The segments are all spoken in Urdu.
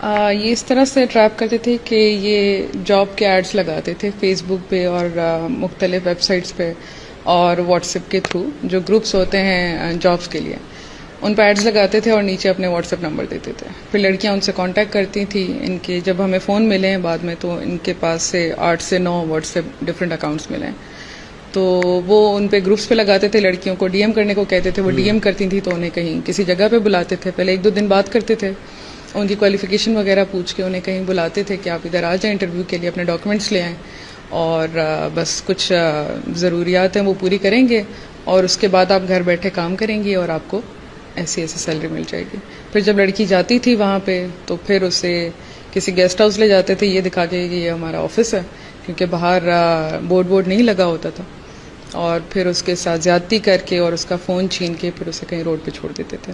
یہ اس طرح سے ٹریپ کرتے تھے کہ یہ جاب کے ایڈز لگاتے تھے فیس بک پہ اور مختلف ویب سائٹس پہ اور واٹس ایپ کے تھرو، جو گروپس ہوتے ہیں جابس کے لیے، ان پہ ایڈز لگاتے تھے اور نیچے اپنے واٹس ایپ نمبر دیتے تھے. پھر لڑکیاں ان سے کانٹیکٹ کرتی تھیں. ان کے جب ہمیں فون ملے ہیں بعد میں تو ان کے پاس سے 8 سے 9 واٹس ایپ ڈفرینٹ اکاؤنٹس ملے ہیں. تو وہ ان پہ گروپس پہ لگاتے تھے، لڑکیوں کو ڈی ایم کرنے کو کہتے تھے. وہ ڈی ایم کرتی تھیں تو انہیں کہیں کسی جگہ پہ بلاتے تھے. پہلے 1-2 دن بات کرتے تھے، ان کی کوالیفیکیشن وغیرہ پوچھ کے انہیں کہیں بلاتے تھے کہ آپ ادھر آ جائیں انٹرویو کے لیے، اپنے ڈاکومنٹس لے آئیں اور بس کچھ ضروریات ہیں وہ پوری کریں گے اور اس کے بعد آپ گھر بیٹھے کام کریں گی اور آپ کو ایسی سیلری مل جائے گی. پھر جب لڑکی جاتی تھی وہاں پہ تو پھر اسے کسی گیسٹ ہاؤس لے جاتے تھے، یہ دکھا کے کہ یہ ہمارا آفس ہے، کیونکہ باہر بورڈ نہیں لگا ہوتا تھا. اور پھر اس کے ساتھ زیادتی کر کے اور اس کا فون چھین کے پھر اسے کہیں روڈ پہ چھوڑ دیتے تھے.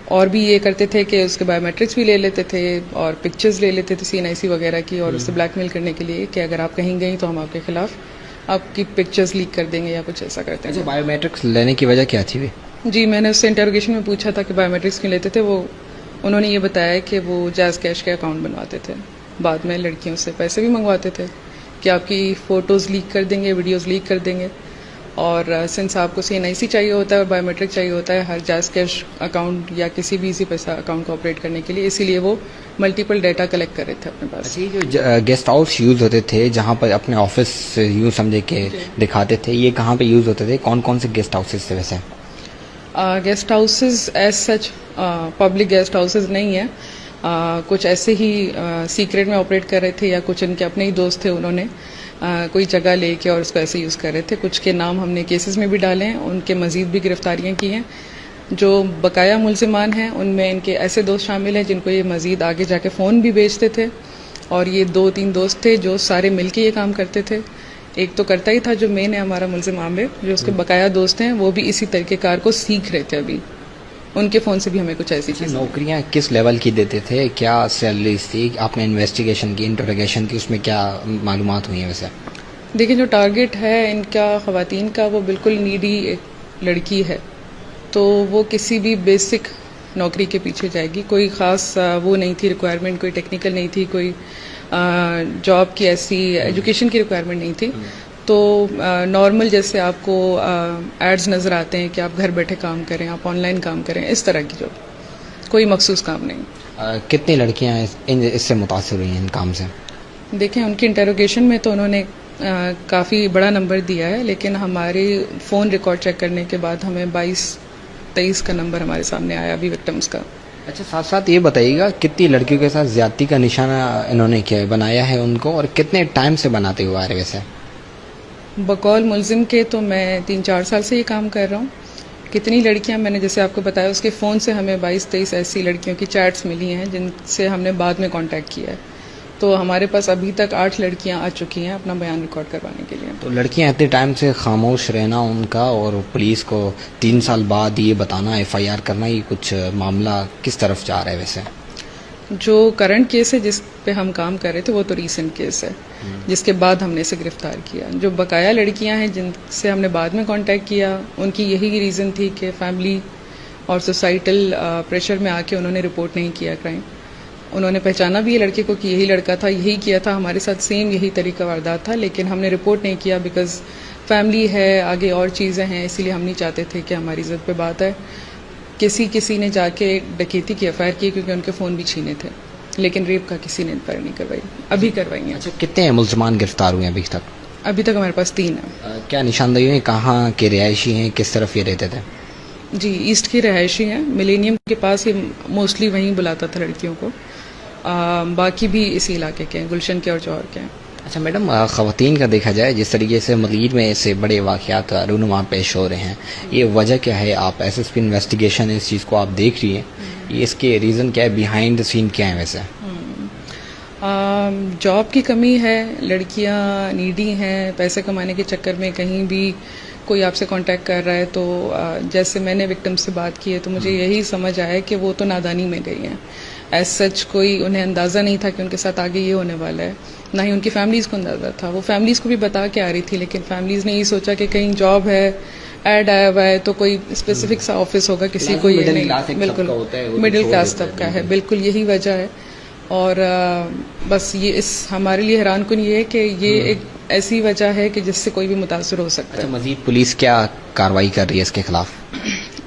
اور بھی یہ کرتے تھے کہ اس کے بایو میٹرکس بھی لے لیتے تھے اور پکچرز لے لیتے تھے CNIC وغیرہ کی، اور اسے بلیک میل کرنے کے لیے کہ اگر آپ کہیں گئی تو ہم آپ کے خلاف آپ کی پکچرز لیک کر دیں گے یا کچھ ایسا کرتے ہیں. بایو میٹرکس لینے کی وجہ کیا تھی؟ جی میں نے اس سے انٹروگیشن میں پوچھا تھا کہ بایو میٹرکس کیوں لیتے تھے. وہ انہوں نے یہ بتایا کہ وہ جائز کیش کے اکاؤنٹ بنواتے تھے، بعد میں لڑکیوں سے پیسے بھی منگواتے تھے کہ آپ کی فوٹوز لیک کر دیں گے، ویڈیوز لیک کر دیں گے. اور سنس آپ کو CNIC چاہیے ہوتا ہے اور بایو میٹرک چاہیے ہوتا ہے ہر جائز کیش اکاؤنٹ یا کسی بھی ایزی پیسہ اکاؤنٹ کو آپریٹ کرنے کے لیے، اسی لیے وہ ملٹیپل ڈیٹا کلیکٹ کر رہے تھے اپنے پاس. جو گیسٹ ہاؤس یوز ہوتے تھے جہاں پر اپنے آفس یوں سمجھے کہ دکھاتے تھے، یہ کہاں پہ یوز ہوتے تھے؟ کون کون سے گیسٹ ہاؤسز تھے ویسے؟ Guest houses as such public guest houses نہیں ہیں، کچھ ایسے ہی سیکریٹ میں آپریٹ کر رہے تھے یا کچھ ان کے اپنے ہی دوست تھے، انہوں نے کوئی جگہ لے کے اور اس کو ایسے یوز کر رہے تھے. کچھ کے نام ہم نے کیسز میں بھی ڈالے ہیں، ان کے مزید بھی گرفتاریاں کی ہیں. جو بقایا ملزمان ہیں ان میں ان کے ایسے دوست شامل ہیں جن کو یہ مزید آگے جا کے فون بھی بیچتے تھے، اور یہ 2-3 دوست تھے جو سارے مل کے یہ کام کرتے تھے. ایک تو کرتا ہی تھا جو مین ہے ہمارا ملزم عامر، جو اس کے بقایا دوست ہیں وہ بھی اسی طریقہ کار کو سیکھ رہے تھے. ابھی ان کے فون سے بھی ہمیں کچھ ایسی چیزیں. نوکریاں کس لیول کی دیتے تھے؟ کیا سیلریز تھی؟ آپ نے انویسٹیگیشن کی، انٹروگیشن کی، اس میں کیا معلومات ہوئی ہیں ویسے؟ دیکھیں جو ٹارگٹ ہے ان کا خواتین کا وہ بالکل نیڈی لڑکی ہے، تو وہ کسی بھی بیسک نوکری کے پیچھے جائے گی. کوئی خاص وہ نہیں تھی ریکوائرمنٹ، کوئی ٹیکنیکل نہیں تھی، کوئی جاب کی ایسی ایجوکیشن کی ریکوائرمنٹ نہیں تھی. تو نارمل جیسے آپ کو ایڈز نظر آتے ہیں کہ آپ گھر بیٹھے کام کریں، آپ آن لائن کام کریں، اس طرح کی جاب، کوئی مخصوص کام نہیں. کتنی لڑکیاں اس سے متاثر ہوئی ہیں ان کام سے؟ دیکھیں ان کی انٹروگیشن میں تو انہوں نے کافی بڑا نمبر دیا ہے، لیکن ہمارے فون ریکارڈ چیک کرنے کے بعد ہمیں 22-23 کا نمبر ہمارے سامنے آیا ابھی وکٹمس کا. اچھا، ساتھ ساتھ یہ بتائیے گا کتنی لڑکیوں کے ساتھ زیادتی کا نشانہ انہوں نے کیا بنایا ہے ان کو، اور کتنے ٹائم سے بناتے ہوئے آ رہے ویسے؟ بقول ملزم کے تو میں 3-4 سال سے یہ کام کر رہا ہوں. کتنی لڑکیاں میں نے جیسے آپ کو بتایا، اس کے فون سے ہمیں 22-23 ایسی لڑکیوں کی چیٹس ملی ہیں جن سے ہم نے بعد میں کانٹیکٹ کیا ہے. تو ہمارے پاس ابھی تک 8 لڑکیاں آ چکی ہیں اپنا بیان ریکارڈ کروانے کے لیے. تو لڑکیاں اتنے ٹائم سے خاموش رہنا ان کا، اور پولیس کو 3 سال بعد یہ بتانا، FIR کرنا، یہ کچھ معاملہ کس طرف جا رہا ہے ویسے؟ جو کرنٹ کیس ہے جس پہ ہم کام کر رہے تھے وہ تو ریسنٹ کیس ہے جس کے بعد ہم نے اسے گرفتار کیا. جو بقایا لڑکیاں ہیں جن سے ہم نے بعد میں کانٹیکٹ کیا، ان کی یہی ریزن تھی کہ فیملی اور سوسائٹل پریشر میں آ کے انہوں نے رپورٹ نہیں کیا کرائم. انہوں نے پہچانا بھی یہ لڑکے کو کہ یہی لڑکا تھا، یہی کیا تھا، ہمارے ساتھ سیم یہی طریقہ واردات تھا، لیکن ہم نے رپورٹ نہیں کیا بیکاز فیملی ہے، آگے اور چیزیں ہیں، اسی لیے ہم نہیں چاہتے تھے کہ ہماری عزت پہ بات ہے. کسی نے جا کے ڈکیتی کی FIR کی کیونکہ ان کے فون بھی چھینے تھے، لیکن ریپ کا کسی نے انکوائری نہیں کروائی. ابھی کروائی ہیں. اچھا، کتنے ملزمان گرفتار ہوئے ہیں ابھی تک؟ ابھی تک ہمارے پاس 3 ہیں. کیا نشاندہی ہوئی؟ کہاں کے رہائشی ہیں؟ کس طرف یہ رہتے تھے؟ جی ایسٹ کی رہائشی ہیں، ملینیم کے پاس ہی موسٹلی وہیں بلاتا تھا لڑکیوں کو. باقی بھی اسی علاقے کے ہیں، گلشن کے اور جوہر کے ہیں. اچھا میڈم، خواتین کا دیکھا جائے جس طریقے سے ملیر میں ایسے بڑے واقعات رونما پیش ہو رہے ہیں، یہ وجہ کیا ہے؟ آپ SSP انویسٹیگیشن اس چیز کو آپ دیکھ رہی ہیں، یہ اس کے ریزن کیا ہے؟ بیہائنڈ دا سین کیا ہے ویسے؟ جاب کی کمی ہے، لڑکیاں نیڈی ہیں، پیسے کمانے کے چکر میں کہیں بھی کوئی آپ سے کانٹیکٹ کر رہا ہے تو جیسے میں نے وکٹم سے بات کی ہے تو مجھے یہی سمجھ آیا کہ وہ تو نادانی میں گئی ہیں. ایز سچ کوئی انہیں اندازہ نہیں تھا کہ ان کے ساتھ آگے یہ ہونے والا ہے، نہ ہی ان کی فیملیز کو اندازہ تھا. وہ فیملیز کو بھی بتا کے آ رہی تھی، لیکن فیملیز نے یہ سوچا کہ کہیں جاب ہے، ایڈ آیا ہوا ہے تو کوئی اسپیسیفک سا آفس ہوگا، کسی کو یہ نہیں. بالکل مڈل کلاس طبقہ ہے، بالکل یہی وجہ ہے. اور بس یہ اس ہمارے لیے حیران کن یہ ہے کہ یہ ایک ایسی وجہ ہے کہ جس سے کوئی بھی متاثر ہو سکتا ہے. مزید پولیس کیا کارروائی کر رہی ہے اس کے خلاف؟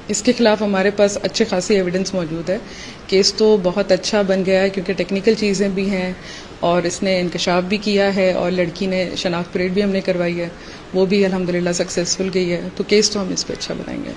اس کے خلاف ہمارے پاس اچھے خاصی ایویڈنس موجود ہے. کیس تو بہت اچھا بن گیا ہے کیونکہ ٹیکنیکل چیزیں بھی ہیں اور اس نے انکشاف بھی کیا ہے اور لڑکی نے شناخت پریڈ بھی ہم نے کروائی ہے, وہ بھی الحمدللہ سکسیزفل گئی ہے. تو کیس تو ہم اس پہ اچھا بنائیں گے.